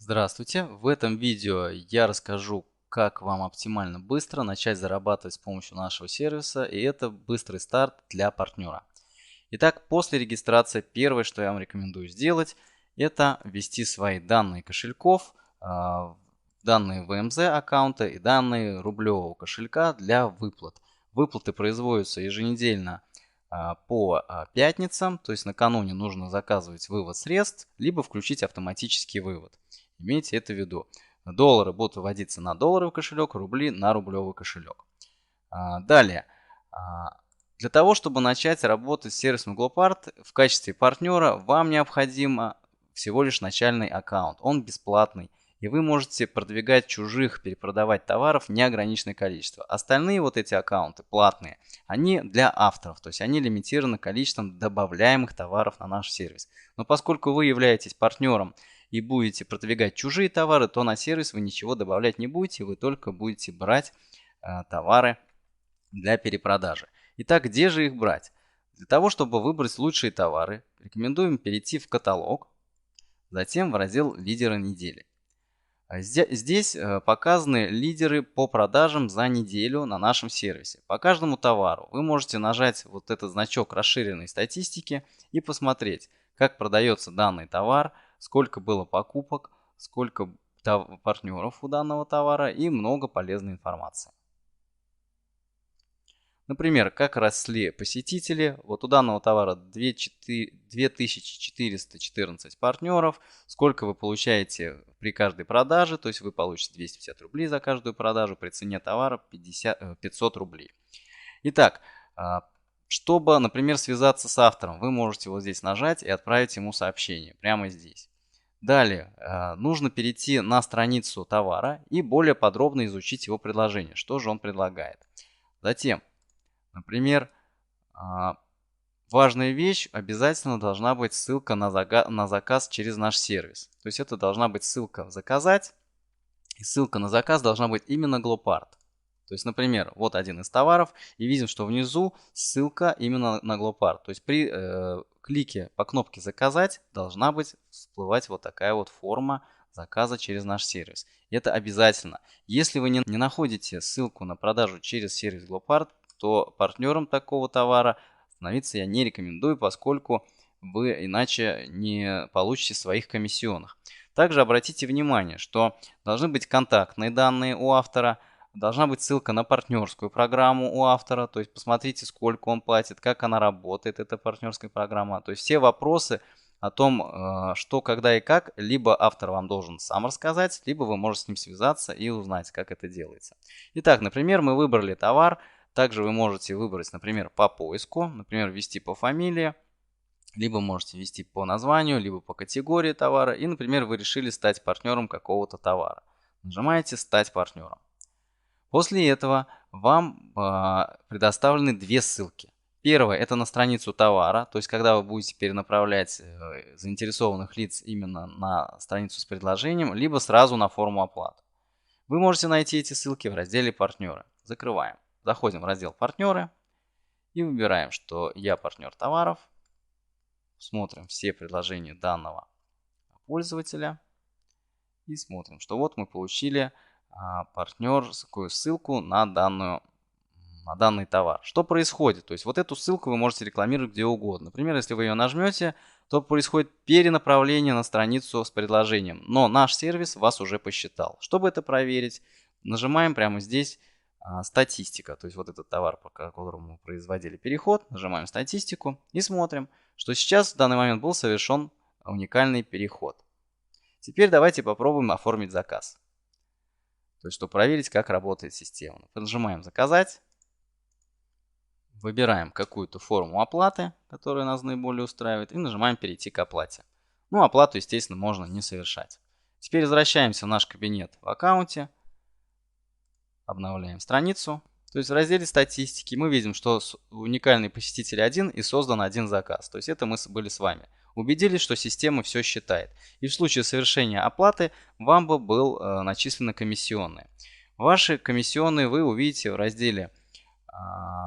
Здравствуйте! В этом видео я расскажу, как вам оптимально быстро начать зарабатывать с помощью нашего сервиса, и это быстрый старт для партнера. Итак, после регистрации первое, что я вам рекомендую сделать, это ввести свои данные кошельков, данные ВМЗ аккаунта и данные рублевого кошелька для выплат. Выплаты производятся еженедельно по пятницам, то есть накануне нужно заказывать вывод средств, либо включить автоматический вывод. Имейте это в виду. Доллары будут выводиться на долларовый кошелек, рубли на рублевый кошелек. Далее. Для того, чтобы начать работать с сервисом Glopart, в качестве партнера вам необходимо всего лишь начальный аккаунт. Он бесплатный. И вы можете продвигать чужих, перепродавать товаров неограниченное количество. Остальные вот эти аккаунты платные, они для авторов, то есть они лимитированы количеством добавляемых товаров на наш сервис. Но поскольку вы являетесь партнером и будете продвигать чужие товары, то на сервис вы ничего добавлять не будете, вы только будете брать товары для перепродажи. Итак, где же их брать? Для того, чтобы выбрать лучшие товары, рекомендуем перейти в каталог, затем в раздел «Лидеры недели». Здесь показаны лидеры по продажам за неделю на нашем сервисе. По каждому товару вы можете нажать вот этот значок расширенной статистики и посмотреть, как продается данный товар, сколько было покупок, сколько партнеров у данного товара и много полезной информации. Например, как росли посетители. Вот у данного товара 2414 партнеров. Сколько вы получаете при каждой продаже. То есть вы получите 250 рублей за каждую продажу. При цене товара 500 рублей. Итак, чтобы, например, связаться с автором, вы можете вот здесь нажать и отправить ему сообщение. Прямо здесь. Далее, нужно перейти на страницу товара и более подробно изучить его предложение. Что же он предлагает. Затем, например, важная вещь, обязательно должна быть ссылка на заказ через наш сервис. То есть это должна быть ссылка «Заказать», и ссылка на заказ должна быть именно Glopart. То есть, например, вот один из товаров, и видим, что внизу ссылка именно на Glopart. То есть при клике по кнопке «Заказать» должна быть всплывать вот такая вот форма заказа через наш сервис. И это обязательно. Если вы не находите ссылку на продажу через сервис Glopart, то партнером такого товара становиться я не рекомендую, поскольку вы иначе не получите своих комиссионных. Также обратите внимание, что должны быть контактные данные у автора, должна быть ссылка на партнерскую программу у автора, то есть посмотрите, сколько он платит, как она работает, эта партнерская программа. То есть все вопросы о том, что, когда и как, либо автор вам должен сам рассказать, либо вы можете с ним связаться и узнать, как это делается. Итак, например, мы выбрали товар. Также вы можете выбрать, например, по поиску, например, ввести по фамилии, либо можете ввести по названию, либо по категории товара. И, например, вы решили стать партнером какого-то товара. Нажимаете «Стать партнером». После этого вам предоставлены две ссылки. Первая – это на страницу товара, то есть когда вы будете перенаправлять заинтересованных лиц именно на страницу с предложением, либо сразу на форму оплаты. Вы можете найти эти ссылки в разделе «Партнеры». Закрываем. Заходим в раздел «Партнеры» и выбираем, что я партнер товаров. Смотрим все предложения данного пользователя. И смотрим, что вот мы получили партнерскую ссылку на данный товар. Что происходит? То есть вот эту ссылку вы можете рекламировать где угодно. Например, если вы ее нажмете, то происходит перенаправление на страницу с предложением. Но наш сервис вас уже посчитал. Чтобы это проверить, нажимаем прямо здесь статистика. То есть вот этот товар, по которому мы производили переход. Нажимаем статистику и смотрим, что сейчас в данный момент был совершен уникальный переход. Теперь давайте попробуем оформить заказ. То есть, чтобы проверить, как работает система. Нажимаем «Заказать». Выбираем какую-то форму оплаты, которая нас наиболее устраивает. И нажимаем «Перейти к оплате». Ну, оплату, естественно, можно не совершать. Теперь возвращаемся в наш кабинет в аккаунте. Обновляем страницу. То есть в разделе статистики мы видим, что уникальный посетитель один и создан один заказ. То есть это мы были с вами. Убедились, что система все считает. И в случае совершения оплаты вам бы был начислены комиссионные. Ваши комиссионные вы увидите в разделе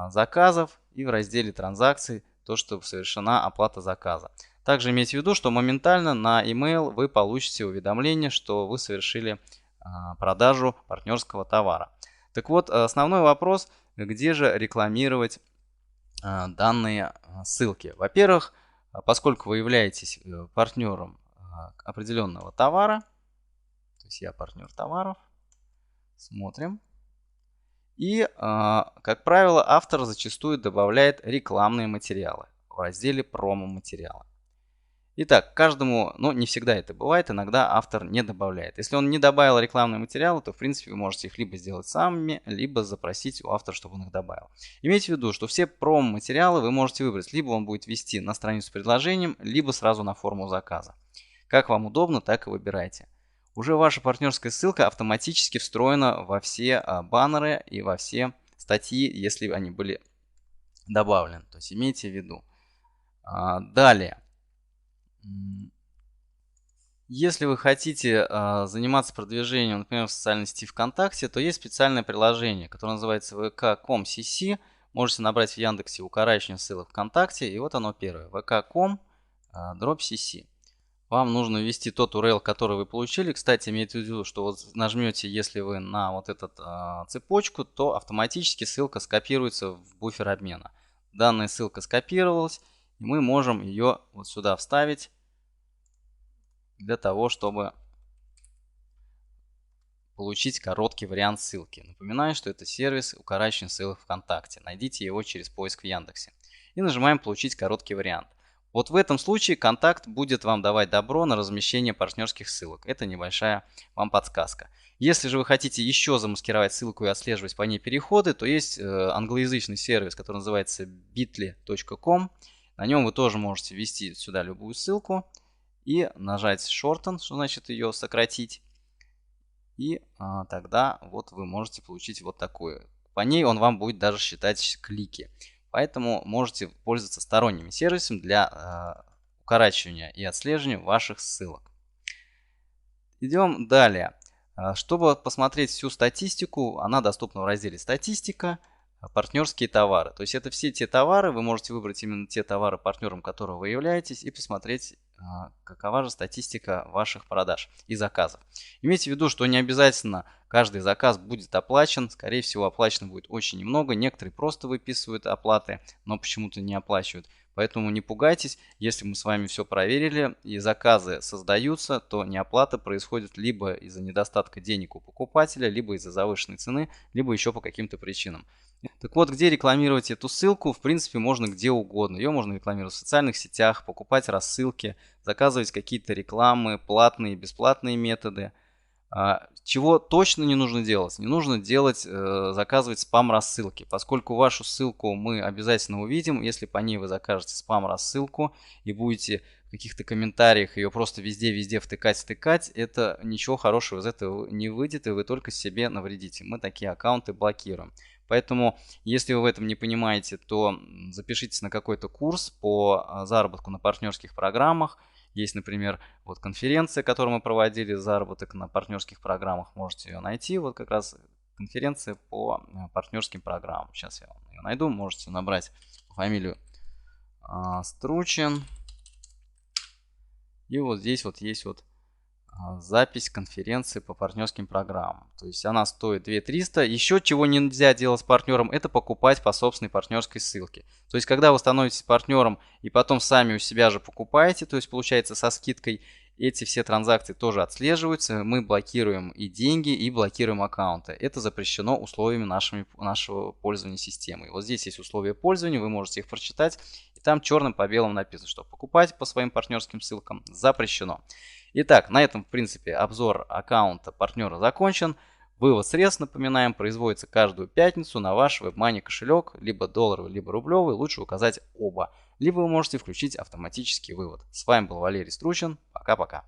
заказов и в разделе транзакций, то, что совершена оплата заказа. Также имейте в виду, что моментально на email вы получите уведомление, что вы совершили продажу партнерского товара. Так вот, основной вопрос, где же рекламировать данные ссылки. Во-первых, поскольку вы являетесь партнером определенного товара, то есть я партнер товаров, смотрим. И, как правило, автор зачастую добавляет рекламные материалы в разделе промо-материалы. Итак, каждому, но не всегда это бывает, иногда автор не добавляет. Если он не добавил рекламные материалы, то в принципе вы можете их либо сделать сами, либо запросить у автора, чтобы он их добавил. Имейте в виду, что все промо-материалы вы можете выбрать, либо он будет вести на страницу с предложением, либо сразу на форму заказа. Как вам удобно, так и выбирайте. Уже ваша партнерская ссылка автоматически встроена во все баннеры и во все статьи, если они были добавлены. То есть имейте в виду. Далее. Если вы хотите заниматься продвижением, например, в социальной сети ВКонтакте, то есть специальное приложение, которое называется vk.com/cc. Можете набрать в Яндексе укорачивание ссылок ВКонтакте, и вот оно первое. vk.com/cc. Вам нужно ввести тот URL, который вы получили. Кстати, имейте в виду, что вот нажмете, если вы на вот эту цепочку, то автоматически ссылка скопируется в буфер обмена. Данная ссылка скопировалась, и мы можем ее вот сюда вставить для того, чтобы получить короткий вариант ссылки. Напоминаю, что это сервис укорачивания ссылок ВКонтакте. Найдите его через поиск в Яндексе. И нажимаем «Получить короткий вариант». Вот в этом случае контакт будет вам давать добро на размещение партнерских ссылок. Это небольшая вам подсказка. Если же вы хотите еще замаскировать ссылку и отслеживать по ней переходы, то есть англоязычный сервис, который называется bitly.com. На нем вы тоже можете ввести сюда любую ссылку и нажать shorten, что значит ее сократить. И тогда вот вы можете получить вот такую. По ней он вам будет даже считать клики. Поэтому можете пользоваться сторонними сервисами для укорачивания и отслеживания ваших ссылок. Идем далее. Чтобы посмотреть всю статистику, она доступна в разделе «Статистика», «Партнерские товары». То есть это все те товары, вы можете выбрать именно те товары, партнером которого вы являетесь, и посмотреть, какова же статистика ваших продаж и заказов. Имейте в виду, что не обязательно каждый заказ будет оплачен. Скорее всего, оплачено будет очень немного. Некоторые просто выписывают оплаты, но почему-то не оплачивают. Поэтому не пугайтесь, если мы с вами все проверили и заказы создаются, то неоплата происходит либо из-за недостатка денег у покупателя, либо из-за завышенной цены, либо еще по каким-то причинам. Так вот, где рекламировать эту ссылку, в принципе, можно где угодно. Ее можно рекламировать в социальных сетях, покупать рассылки, заказывать какие-то рекламы, платные и бесплатные методы. Чего точно не нужно делать? Не нужно заказывать спам-рассылки, поскольку вашу ссылку мы обязательно увидим. Если по ней вы закажете спам-рассылку и будете в каких-то комментариях ее просто везде втыкать, это ничего хорошего из этого не выйдет, и вы только себе навредите. Мы такие аккаунты блокируем. Поэтому, если вы в этом не понимаете, то запишитесь на какой-то курс по заработку на партнерских программах. Есть, например, вот конференция, которую мы проводили, заработок на партнерских программах, можете ее найти. Вот как раз конференция по партнерским программам. Сейчас я вам ее найду, можете набрать фамилию Стручин. И вот здесь вот есть вот запись конференции по партнерским программам. То есть она стоит 2300. Еще чего нельзя делать с партнером, это покупать по собственной партнерской ссылке. То есть когда вы становитесь партнером и потом сами у себя же покупаете, то есть получается со скидкой, эти все транзакции тоже отслеживаются. Мы блокируем и деньги, и блокируем аккаунты. Это запрещено условиями нашего пользования системой. Вот здесь есть условия пользования, вы можете их прочитать. И там черным по белому написано, что покупать по своим партнерским ссылкам запрещено. Итак, на этом, в принципе, обзор аккаунта партнера закончен. Вывод средств, напоминаем, производится каждую пятницу на ваш WebMoney кошелек, либо долларовый, либо рублевый. Лучше указать оба. Либо вы можете включить автоматический вывод. С вами был Валерий Стручин. Пока-пока.